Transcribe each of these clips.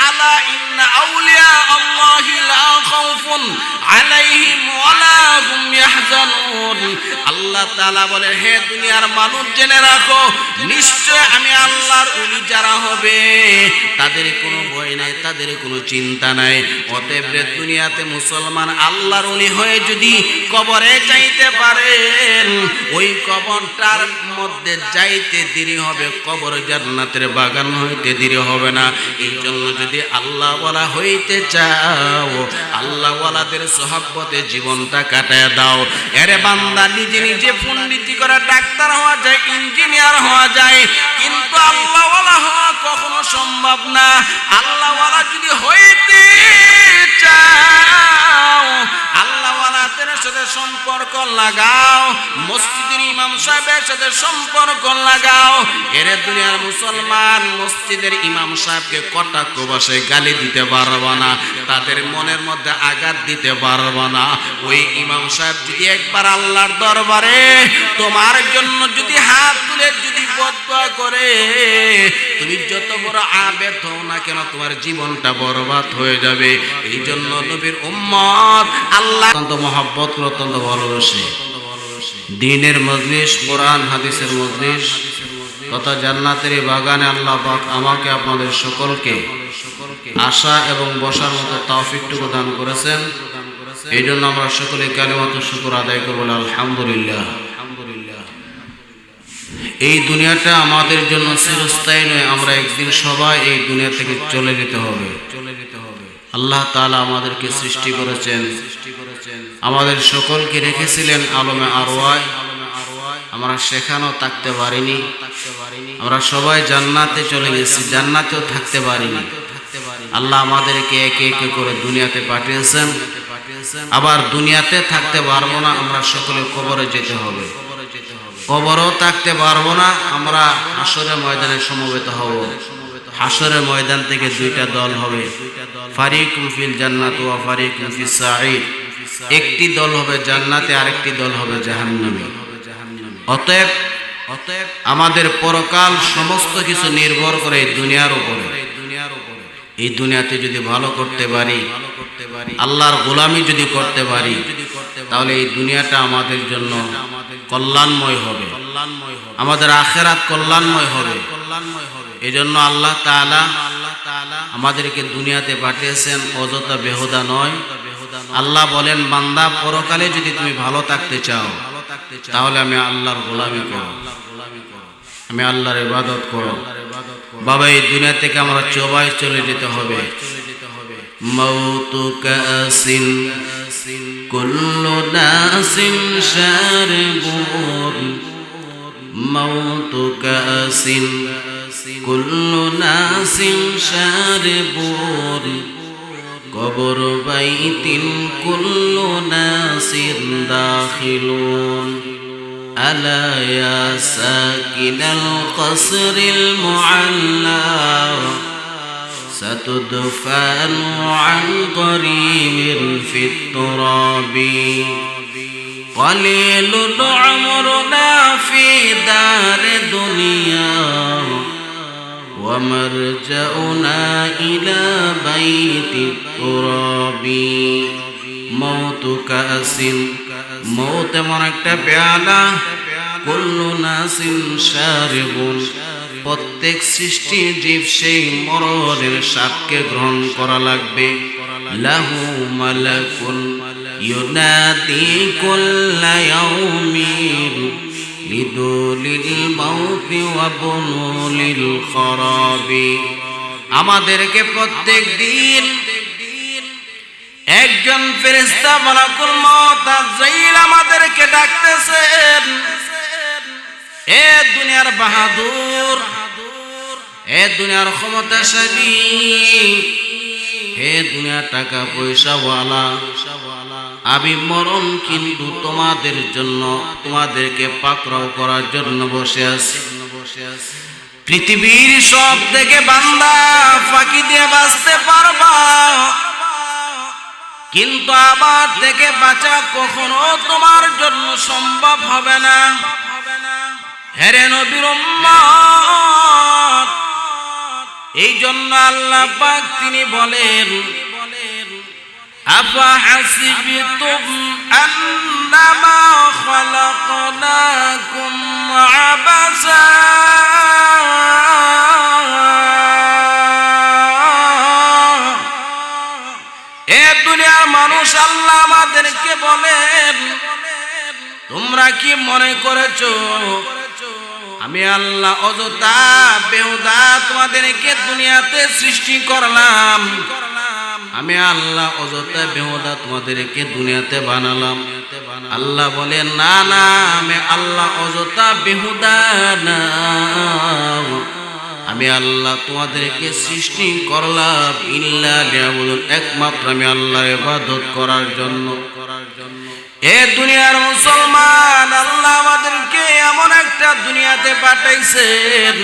আলা ইন্না আউলিয়া আল্লাহি লা খাউফুন আলাইহিম ওয়ালা হুম ইয়াহজানুন। আল্লাহ তাআলা বলে, হে দুনিয়ার মানুষ জেনে রাখো, নিশ্চয় আমি আল্লাহর ওলি যারা হবে তাদের কোনো ভয় নাই, তাদের কোনো চিন্তা নাই। অতএব দুনিয়াতে মুসলমান আল্লাহর ওলি হয়ে যদি কবরে যাইতে পারেন, ওই কবরটার মধ্যে যাইতে দেরি হবে, কবর জান্নাতের বাগান হইতে দেরি হবে না। এই জন্য যদি আল্লাহ ওয়ালা হইতে চাও, আল্লাহ ওয়ালাদের সোহবতে জীবনটা কাটায় দাও। এরে বান্দা, নিজে নিজে পণ্ডিতি করা ডাক্তার হওয়া যায়, ইঞ্জিনিয়ার হওয়া যায়, কিন্তু আল্লাহ ওয়ালা হওয়া কখনো সম্ভব না। আল্লাহ ওয়ালা যদি হইতে চাও, আল্লাহ ওয়ালাদের সাথে সম্পর্ক লাগাও, মসজিদের ইমাম সাহেবের সাথে সম্পর্ক লাগাও। এরে দুনিয়ার মুসলমান, মসজিদের ইমাম সাহেবকে কটাক্ষ ভাষায় গালি দিতে পারবা না, তাদের মনের মধ্যে আঘাত দিতে পারবা না। ওই ইমাম সাহেব যদি একবার আল্লাহর দরবারে তোমার জন্য যদি হাত তুলে যদি বদদুয়া করে, তুমি যত বড় আবেদ হও না কেন, তোমার জীবনটা বরবাদ হয়ে যাবে। এই জন্য নবীর উম্মত আল্লাহ অত্যন্ত মহব্বত করে, অত্যন্ত ভালোবাসে। দ্বীনের মজলিস, কোরআন হাদিসের মজলিস তথা জান্নাতের বাগানে আল্লাহ পাক আমাকে আপনাদের সকলকে আসা এবং বসার মতো তৌফিকটুকু দান করেছেন। এই জন্য আমরা সকলে কালিমাত শুকর আদায় করব, আলহামদুলিল্লাহ। এই দুনিয়াটা আমাদের জন্য চিরস্থায়ী নয়, আমরা একদিন সবাই এই দুনিয়া থেকে চলে যেতে হবে। আল্লাহ তাআলা আমাদেরকে সৃষ্টি করেছেন, আমাদের সকলকে রেখেছিলেন আলমে আরওয়াহ। আমরা সেখানেও থাকতে পারিনি, আমরা সবাই জান্নাতে চলে গেছি, জান্নাতেও থাকতে পারিনি। আল্লাহ আমাদেরকে একে একে করে দুনিয়াতে পাঠিয়েছেন, আবার দুনিয়াতে থাকতে পারবো না, আমরা সকলে কবরে যেতে হবে। কবরও থাকতে পারবো না, আমরা হাসরের ময়দানে সমবেত হব। হাসরের ময়দান থেকে দুইটা দল হবে, ফারিকুম ফিল জান্নাত ওয়া ফারিকুম ফিস সাঈর। একটি দল হবে জান্নাতে, আরেকটি দল হবে জাহান্নামে। অতএব আমাদের পরকাল সমস্ত কিছু নির্ভর করে এই দুনিয়ার উপরে। এই দুনিয়াতে যদি ভালো করতে পারি, আল্লাহর গোলামি যদি করতে পারি, তাহলে এই দুনিয়াটা আমাদের জন্য কল্যাণময় হবে, আমাদের আখিরাত কল্যাণময় হবে। এই জন্য আল্লাহ তাআলা আমাদেরকে দুনিয়াতে পাঠিয়েছেন, অযথা বেহুদা নয়। আল্লাহ বলেন, বান্দা পরকালে যদি তুমি ভালো থাকতে চাও, তাহলে আমি আল্লাহর গোলামি করো, আমি আল্লাহর ইবাদত করো। বাবা, এই দুনিয়া থেকে আমরা সবাই চলে যেতে হবে। মাউতুকা আসিন কুল্লু নাসিন শারিবুন, মাউতুকা আসিন কুল্লু নাসিন শারিবুন, কবর বাইতিন কুল্লু নাসিন দাখিলুন। আলা ইয়া সাকিনাল কসরিল মুআল্লা সাতুদফানু আন করিবিন ফিত তুরাবি, কলিলুন উমরুনা ফি দারে দুনিয়া ওয়া মারজাউনা ইলা বাইতিত তুরাবি। মৌতুকা আসিন, মৌত এমন একটা পেয়ালা, কুল্লু নাসিন শারিবুন, প্রত্যেক সৃষ্টি জীব সেই মরণের স্বাদকে গ্রহণ করা লাগবে। লাহু মালাকুন ইউনাদি কুল্লা ইয়াউমিন লিদুলিল মাউতি ওয়া বুনুলিল খরাবি। আমাদেরকে প্রত্যেক দিন একজন ফেরেশতা মালাকুল মউত আজরাইল আমাদেরকে ডাকতেছেন। এ দুনিয়ার বাহাদুর, এ দুনিয়ার ক্ষমতাশালী, হে দুনিয়ার টাকা পয়সাওয়ালা, আমি মরণ কিন্তু তোমাদের জন্য, তোমাদেরকে পাকড়াও করার জন্য বসে আছি। পৃথিবীর সব থেকে বান্দা ফাঁকি দিয়ে বাঁচতে পারবা, কিন্তু আমার থেকে বাঁচা কখনো তোমার জন্য সম্ভব হবে না। হেরে নবীর উম্মত, এই জন্য আল্লাহ পাক তিনি বলেন আফা হাসিবতুম আন্নামা খালাকনাকুম আবাসা এ দুনিয়ার মানুষ আল্লাহ আমাদেরকে বলেন তোমরা কি মনে করেছো আমি আল্লাহ অযথা বেহুদা তোমাদেরকে দুনিয়াতে সৃষ্টি করলাম আমি আল্লাহ অযথা বেহুদা তোমাদেরকে দুনিয়াতে বানালাম আল্লাহ বলেন না না আমি আল্লাহ অযথা বেহুদা না আমি আল্লাহ তোমাদেরকে সৃষ্টি করলাম ইল্লা লিয়াবুদুন একমাত্র আমি আল্লাহর ইবাদত করার জন্য এ দুনিয়ার মুসলমান আল্লাহ আমাদেরকে এমন একটা দুনিয়াতে পাঠাইছেন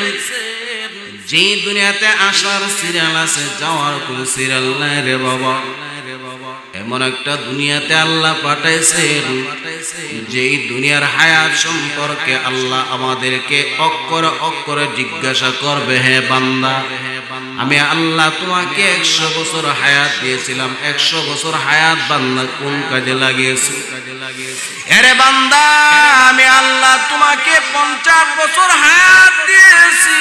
যে দুনিয়াতে আসার সিরিয়াল আছে যাওয়ার কোনো সিরিয়াল নাই রে বাবা এমন একটা দুনিয়াতে আল্লাহ পাঠাইছেন যেই দুনিয়ার হায়াত সম্পর্কে আল্লাহ আমাদেরকে অক্ষরে অক্ষরে জিজ্ঞাসা করবে হে বান্দা আমি আল্লাহ তোমাকে 100 বছর হায়াত দিয়েছিলাম 100 বছর হায়াত বান্দা কোন কাজে লাগিয়েছো আরে বান্দা আমি আল্লাহ তোমাকে 50 বছর হায়াত দিয়েছি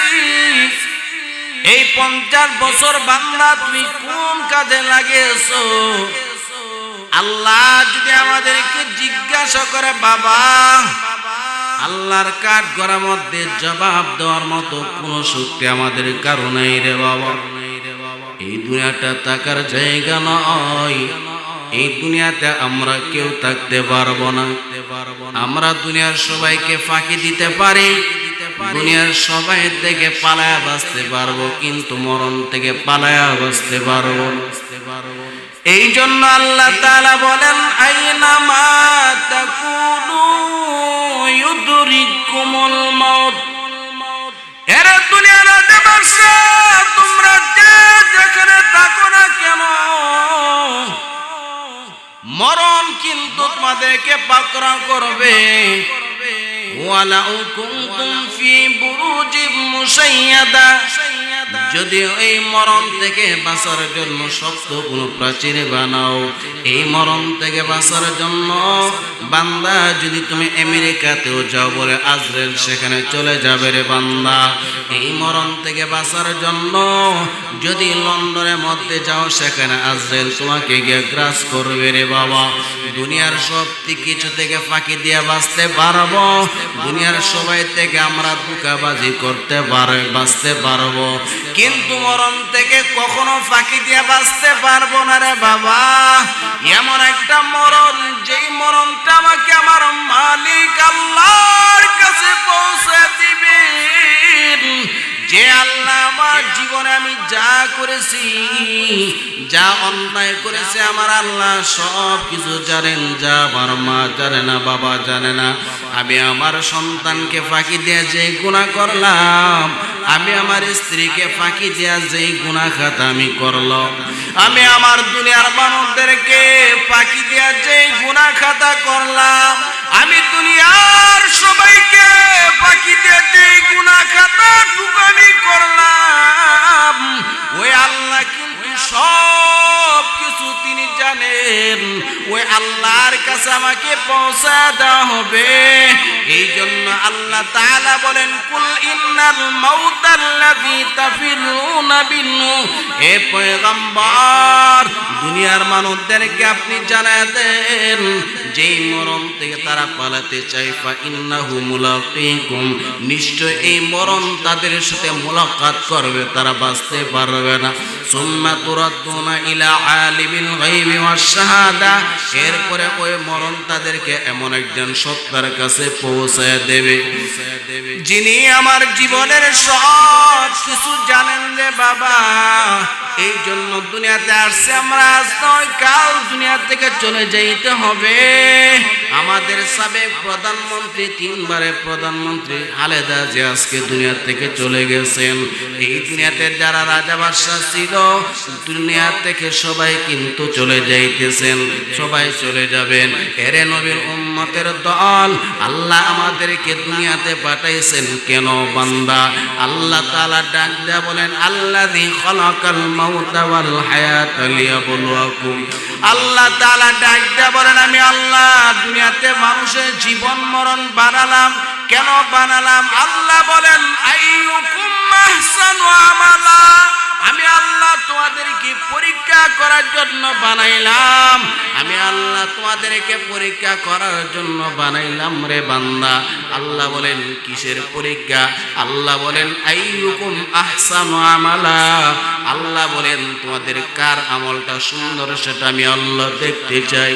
এই 50 বছর বান্দা তুমি কোন কাজে লাগিয়েছো আল্লাহ যদি আমাদেরকে জিজ্ঞাসা করে বাবা আল্লাহর কাঠ গড়ার মধ্যে জবাব দেওয়ার মতো কোনো শক্তি আমাদের কারণে রে বাবা এই দুনিয়াটা থাকার জায়গা নয় এই দুনিয়াতে আমরা কেউ থাকতে পারবো না আমরা দুনিয়ার সবাইকে ফাঁকি দিতে পারি দুনিয়ার সবাই থেকে পালায়া বাঁচতে পারবো কিন্তু মরণ থেকে পালায়া বাঁচতে পারবো এই জন্য আল্লাহ তাআলা বলেন আইনা মা তাকুনু ইউদরিকুমুল মাউত এর দুনিয়ার দেবসা তোমরা যেখানে থাকো না কেন মরণ কিন্তু তোমাদেরকে পাকড়াও করবে ওয়ালাউ কুনতুম ফি বুরুজিম মুশাইয়াদা যদিও এই মরণ থেকে বাঁচার জন্য শক্ত কোনো প্রাচীর বানাও এই মরণ থেকে বাঁচার জন্য বান্দা যদি তুমি আমেরিকাতেও যাও বলে আজরাইল সেখানে চলে যাবে রে বান্দা এই মরণ থেকে বাঁচার জন্য যদি লন্ডনের মধ্যে যাও সেখানে আজরাইল তোমাকে গিয়ে গ্রাস করবে রে বাবা দুনিয়ার সব কিছু থেকে ফাঁকি দিয়ে বাঁচতে পারবো দুনিয়ার সবাই থেকে আমরা ধোঁকাবাজি করতে বাঁচতে পারবো কিন্তু মরণ থেকে কখনো ফাঁকি দিয়ে বাঁচতে পারবো না রে বাবা এমন একটা মরণ যেই মরণটা আমাকে আমার মালিক আল্লাহর কাছে পৌঁছে দিবে যে আল্লাহ আমার জীবনে আমি যা করেছি যা অন্যায় করেছে আমার আল্লাহ সব কিছু জানেন যা আমার মা জানে না বাবা জানে না আমি আমার সন্তানকে ফাঁকি দিয়ে যে গুনাহ করলাম আমি আমার স্ত্রীকে ফাঁকি দিয়ে যে গুনাহ খাতা আমি করলাম আমি আমার দুনিয়ার মানুষদেরকে ফাঁকি দিয়ে যে গুনাহ খাতা করলাম আমি দুনিয়ার সবাইকে ফাঁকি দিয়ে যে গুনাহ খাতা টুকানি করলাম ওই আল্লাহ কিন্তু সব কিছু তিনি জানেন ওই আল্লাহর কাছে আমাকে পৌঁছা দেওয়া হবে এই জন্য আল্লাহ তাআলা বলেন কুল ইন্নাল মাউতাল্লাযী তাফিরুনা বিনহু হে পয়গম্বর দুনিয়ার মানুষদেরকে আপনি জানায় দেন যেই মরণ থেকে তারা পালাতে চায় ফা ইন্নাহু মুলাকিকুম নিশ্চয় এই মরণ তাদের সাথে মুলাকাত করবে তারা বাঁচতে পারবে না সুম্মা তুরাদ্দুনা ইলা আলিমিল গায়বি ওয়াশ শাহাদা এরপরে ওই মরণ তাদেরকে এমন একজন সত্তার কাছে পৌঁছায় দেবে যিনি আমার জীবনের সব কিছু জানেন রে বাবা এই জন্য দুনিয়াতে আসছে আমরা আজ নয় কাল দুনিয়া থেকে চলে যাইতে হবে। আমাদের সাবেক প্রধানমন্ত্রী, 3 বারের প্রধানমন্ত্রী খালেদা জিয়া আজকে দুনিয়া থেকে চলে গেছেন। এই দুনিয়াতে যারা রাজা বাদশা ছিল দুনিয়া থেকে সবাই কিন্তু চলে যাইতেছেন, সবাই চলে যাবেন। এরে নবীর উম্মতের দল, আল্লাহ আমাদেরকে দুনিয়াতে পাঠাইছেন কেন বান্দা? আল্লাহ তাআলা ডাক দেয়া বলেন, আল্লাযী খালাকাল মাউতা ওয়াল হায়াতা লিয়াবলুয়াকুম। আল্লাহ তাআলা ডাক দেয়া বলেন, আমি আল্লাহ দুনিয়াতে মানুষের জীবন মরণ বানালাম। কেন বানালাম? আল্লাহ বলেন, আইয়ুকুম আহসানু আমালা। আমি আল্লাহ তোমাদেরকে পরীক্ষা করার জন্য বানাইলাম। আমি আল্লাহ তোমাদেরকে পরীক্ষা করার জন্য বানাইলাম রে বান্দা। আল্লাহ বলেন কিসের পরীক্ষা? আল্লাহ বলেন আইয়ুকুম আহসানু আমালা। আল্লাহ বলেন তোমাদের কার আমলটা সুন্দর সেটা আমি আল্লাহ দেখতে চাই।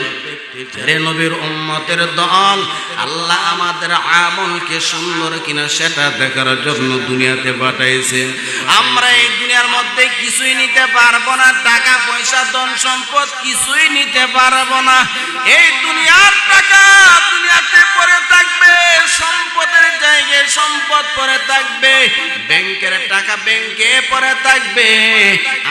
রে নবীর উম্মতের দল, আল্লাহ আমাদের আমলকে সুন্দর কিনা সেটা দেখার জন্য দুনিয়াতে পাঠাইছেন। আমরা এই দুনিয়ার মধ্যে কিছুই নিতে পারবো না, টাকা পয়সা ধন সম্পদ কিছুই নিতে পারবো না। এই দুনিয়ার টাকা দুনিয়াতে পড়ে থাকবে, সম্পদের জায়গায় সম্পদ পড়ে থাকবে, ব্যাংকের টাকা ব্যাংকে পড়ে থাকবে।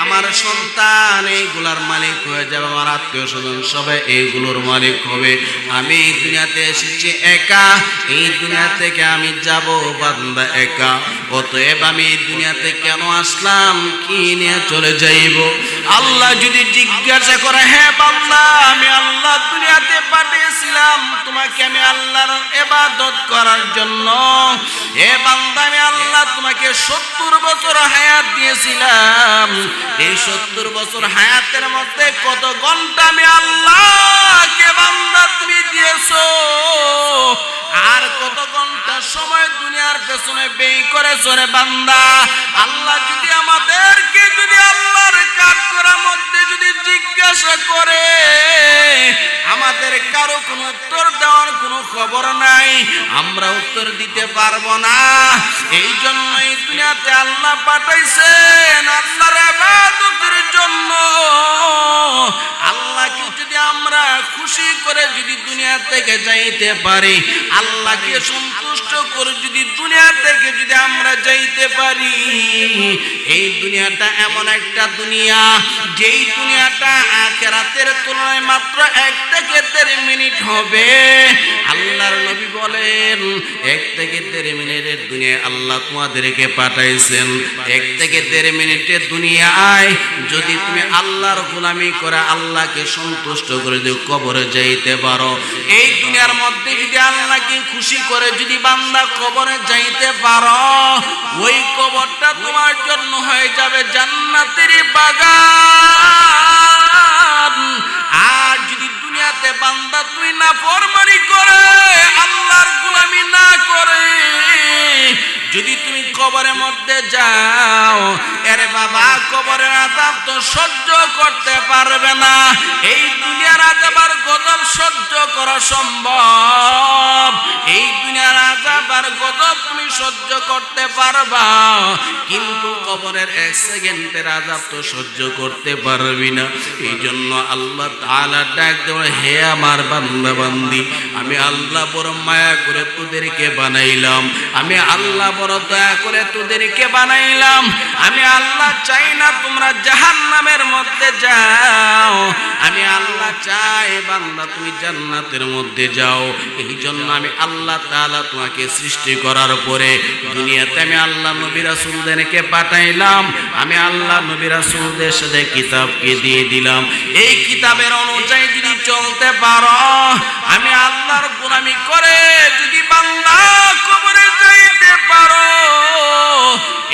আমার সন্তান এইগুলার মালিক হয়ে যাবে, আমার আত্মীয় স্বজন সবাই এইগুলোর মালিক হবে। আমি এই দুনিয়াতে এসেছি একা, এই দুনিয়া থেকে আমি যাব বান্দা একা। অতএব আমি এই দুনিয়াতে কেন আসলাম, কি নিয়ে চলে যাইব? আল্লাহ যদি জিজ্ঞাসা করে, হ্যাঁ বান্দা আমি আল্লাহ দুনিয়াতে পাঠিয়েছিলাম তোমাকে আমি আল্লাহর ইবাদত করার জন্য। হে বান্দা আমি আল্লাহ তোমাকে 70 বছর হায়াত দিয়েছিলাম। এই 70 বছর হায়াতের মধ্যে কত ঘন্টা আমি আল্লাহকে বান্দা তুমি দিয়েছো, আর কত ঘন্টা সময় দুনিয়ার পেছনে ব্যয় করেছো রে বান্দা? আল্লাহ যদি আমাদেরকে যদি আল্লাহর কাজ করার মধ্যে যদি জিজ্ঞাসা করে, আমাদের কারো কোনো উত্তর দেওয়ার কোনো খবর নাই, আমরা উত্তর দিতে পারবো না। এই জন্য এই দুনিয়াতে আল্লাহ পাঠাইছেন আল্লাহর ইবাদতের জন্য। আল্লাহকে যদি আমরা খুশি করে যদি দুনিয়া থেকে যাইতে পারি, আল্লাহকে সন্তুষ্ট করে যদি দুনিয়া থেকে যদি আমরা যাইতে পারি, এই দুনিয়াটা এমন একটা দুনিয়া যেই দুনিয়াটা আখিরাতের তুলনায় মাত্র 1 থেকে 1.5 মিনিট হবে। আল্লাহর নবী বলেন 1 থেকে 1.5 মিনিটের দুনিয়া আল্লাহ তোমাদেরকে পাঠাইছেন। 1 থেকে 1.5 মিনিটের দুনিয়ায় যদি তুমি আল্লাহর গোলামি করে আল্লাহকে সন্তুষ্ট করে যদি কবরে যাইতে পারো, এই দুনিয়ার মধ্যে যদি আল্লাহকে খুশি করে যদি বান্দা কবরে যাইতে পারো, ওই কবরটা তোমার জন্য হয়ে যাবে জান্নাতের বাগান। আর যদি দুনিয়াতে বান্দা তুই নাফরমানি করে আল্লাহর গোলামি না করে যদি তুমি কবরের মধ্যে যাও, আরে বাবা কবরের আযাব তো সহ্য করতে পারবে না। এই দুনিয়ার আযাব আর গজব সহ্য করা সম্ভব, এই দুনিয়ার আযাব আর গজব তুমি সহ্য করতে পারবা, কিন্তু কবরের 1 সেকেন্ডের আযাব তো সহ্য করতে পারবি না। এই জন্য আল্লাহ তাআলা ডাক দেয়, হে আমার বান্দা বান্দি, আমি আল্লাহ বড় মায়া করে তোদেরকে বানাইলাম, আমি আল্লাহ বড় দয়া করে তোদেরকে বানাইলাম। আমি আল্লাহ চাই না তোমরা জাহান্নামের মধ্যে যাও, আমি আল্লাহ চাই বান্দা তুমি জান্নাতের মধ্যে যাও। এই জন্য আমি আল্লাহ তাআলা তোমাকে সৃষ্টি করার পরে দুনিয়াতে আমি আল্লাহ নবী রাসূলদেরকে পাঠাইলাম। আমি আল্লাহ নবী রাসূলদের সাথে কিতাবকে দিয়ে দিলাম। এই কিতাবের অনুযায়ী যদি চলতে পারো, আমি আল্লাহর গোলামি করে যদি বান্দা কবরে যাইতে পারো,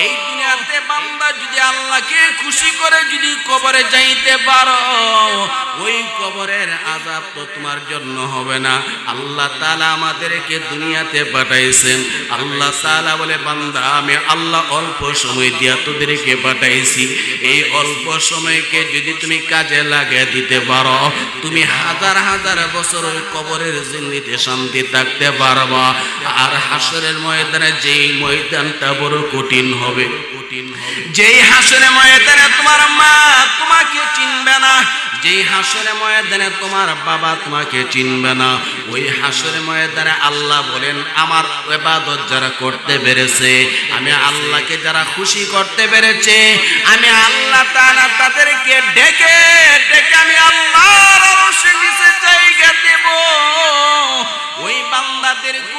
এই দুনিয়াতে বান্দা যদি আল্লাহকে খুশি করে যদি কবরে যাইতে পারো, ওই কবরের আযাব তো তোমার জন্য হবে না। আল্লাহ তাআলা আমাদেরকে দুনিয়াতে পাঠাইছেন। আল্লাহ তাআলা বলে, বান্দা আমি আল্লাহ অল্প সময় দিয়া তোদেরকে পাঠাইছি, এই অল্প সময়কে যদি তুমি কাজে লাগিয়ে দিতে পারো, তুমি হাজার হাজার বছর ওই কবরের জিন্দেগিতে শান্তি থাকতে পারবা। আর হাসরের ময়দানে যেই ময়দানটা বড় কঠিন হবে, যেই হাসরে ময়দানে তোমার মা তোমাকে চিনবে না, যেই হাসরে ময়দানে তোমার বাবা তোমাকে চিনবে না, ওই হাসরে ময়দানে আল্লাহ বলেন আমার ইবাদত যারা করতে পেরেছে, আমি আল্লাহকে যারা খুশি করতে পেরেছে, আমি আল্লাহ তাআলা তাদেরকে ডেকে ডেকে আমি আল্লাহর আরশের নিচে জায়গা দেব। ওই বান্দাদের